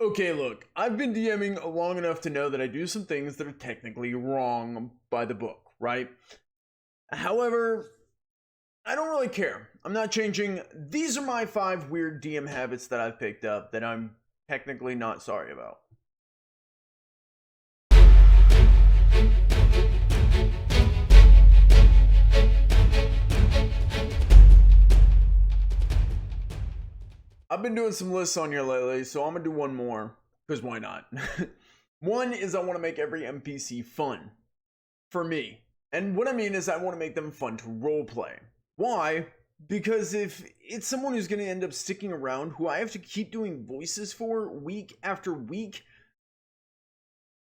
Okay, look, I've been DMing long enough to know that I do some things that are technically wrong by the book, right? However, I don't really care. I'm not changing. These are my 5 weird DM habits that I've picked up that I'm technically not sorry about. I've been doing some lists on here lately, so I'm gonna do one more, because why not? One is I want to make every NPC fun for me. And what I mean is I want to make them fun to roleplay. Why? Because if it's someone who's going to end up sticking around, who I have to keep doing voices for week after week,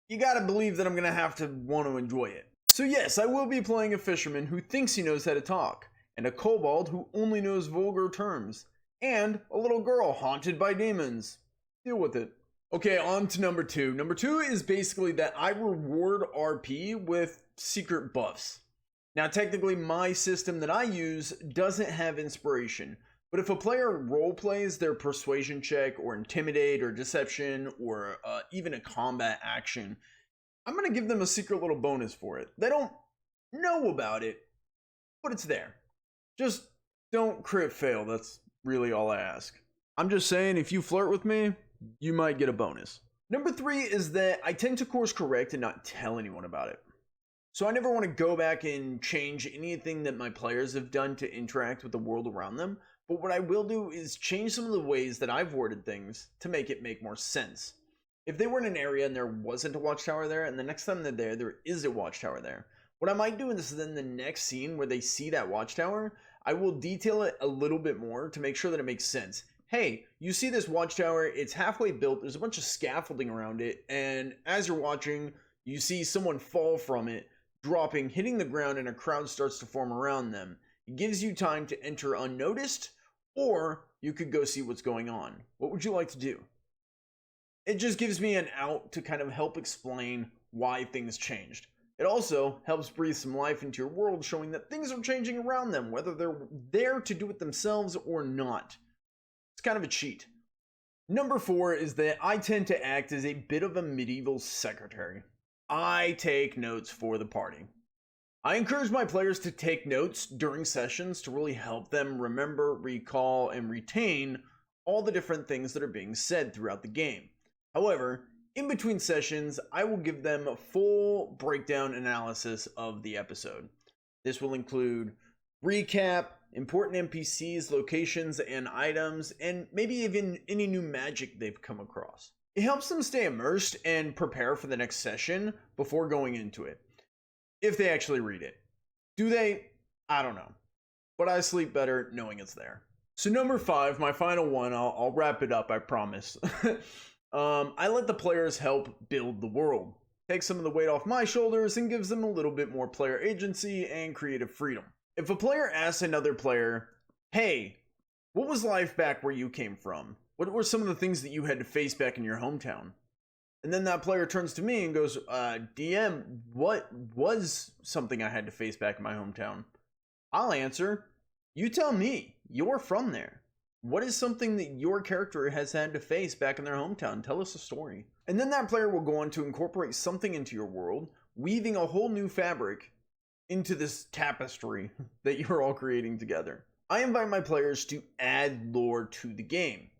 you gotta believe that I'm going to have to want to enjoy it. So yes, I will be playing a fisherman who thinks he knows how to talk, and a kobold who only knows vulgar terms, and a little girl haunted by demons. Deal with it. Okay, on to number 2. Number 2 is basically that I reward RP with secret buffs. Now, technically, my system that I use doesn't have inspiration, but if a player role plays their persuasion check or intimidate or deception or even a combat action, I'm going to give them a secret little bonus for it. They don't know about it, but it's there. Just don't crit fail. That's really all I ask. I'm just saying, if you flirt with me, you might get a bonus. Number 3 is that I tend to course correct and not tell anyone about it. So I never want to go back and change anything that my players have done to interact with the world around them, but what I will do is change some of the ways that I've worded things to make it make more sense. If they were in an area and there wasn't a watchtower there, and the next time they're there, there is a watchtower there, what I might do is then the next scene where they see that watchtower, I will detail it a little bit more to make sure that it makes sense. Hey, you see this watchtower, it's halfway built, there's a bunch of scaffolding around it, and as you're watching, you see someone fall from it, dropping, hitting the ground, and a crowd starts to form around them. It gives you time to enter unnoticed, or you could go see what's going on. What would you like to do? It just gives me an out to kind of help explain why things changed. It also helps breathe some life into your world, showing that things are changing around them, whether they're there to do it themselves or not. It's kind of a cheat. Number 4 is that I tend to act as a bit of a medieval secretary. I take notes for the party. I encourage my players to take notes during sessions to really help them remember, recall, and retain all the different things that are being said throughout the game. However, in between sessions, I will give them a full breakdown analysis of the episode. This will include recap, important NPCs, locations, and items, and maybe even any new magic they've come across. It helps them stay immersed and prepare for the next session before going into it. If they actually read it. Do they? I don't know. But I sleep better knowing it's there. So number 5, my final one, I'll wrap it up, I promise. I let the players help build the world. Take some of the weight off my shoulders and gives them a little bit more player agency and creative freedom. If a player asks another player, hey, what was life back where you came from? What were some of the things that you had to face back in your hometown? And then that player turns to me and goes, DM, what was something I had to face back in my hometown? I'll answer, you tell me, you're from there. What is something that your character has had to face back in their hometown? Tell us a story. And then that player will go on to incorporate something into your world, weaving a whole new fabric into this tapestry that you're all creating together. I invite my players to add lore to the game.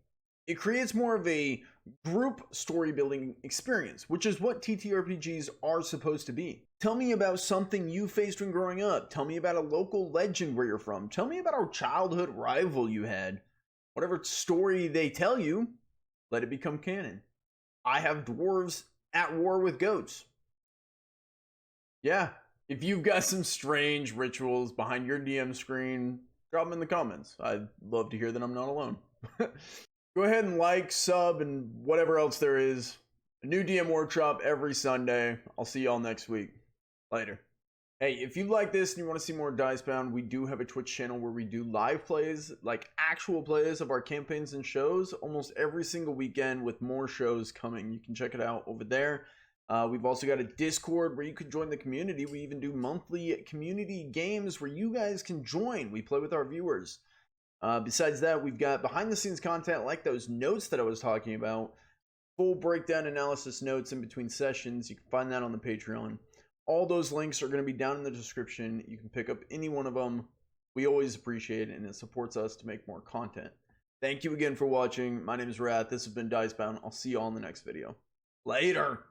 It creates more of a group story building experience, which is what TTRPGs are supposed to be. Tell me about something you faced when growing up. Tell me about a local legend where you're from. Tell me about a childhood rival you had. Whatever story they tell you, let it become canon. I have dwarves at war with goats. Yeah, if you've got some strange rituals behind your DM screen, drop them in the comments. I'd love to hear that I'm not alone. Go ahead and like, sub, and whatever else there is. A new DM workshop every Sunday. I'll see y'all next week. Later. Hey, if you like this and you want to see more DiceBound, we do have a Twitch channel where we do live plays, like actual plays of our campaigns and shows, almost every single weekend with more shows coming. You can check it out over there. We've also got a Discord where you can join the community. We even do monthly community games where you guys can join. We play with our viewers. Besides that, we've got behind the scenes content like those notes that I was talking about. full breakdown analysis notes in between sessions. You can find that on the Patreon. All those links are going to be down in the description. You can pick up any one of them. We always appreciate it, and it supports us to make more content. Thank you again for watching. My name is Wrath. This has been DiceBound. I'll see you all in the next video. Later.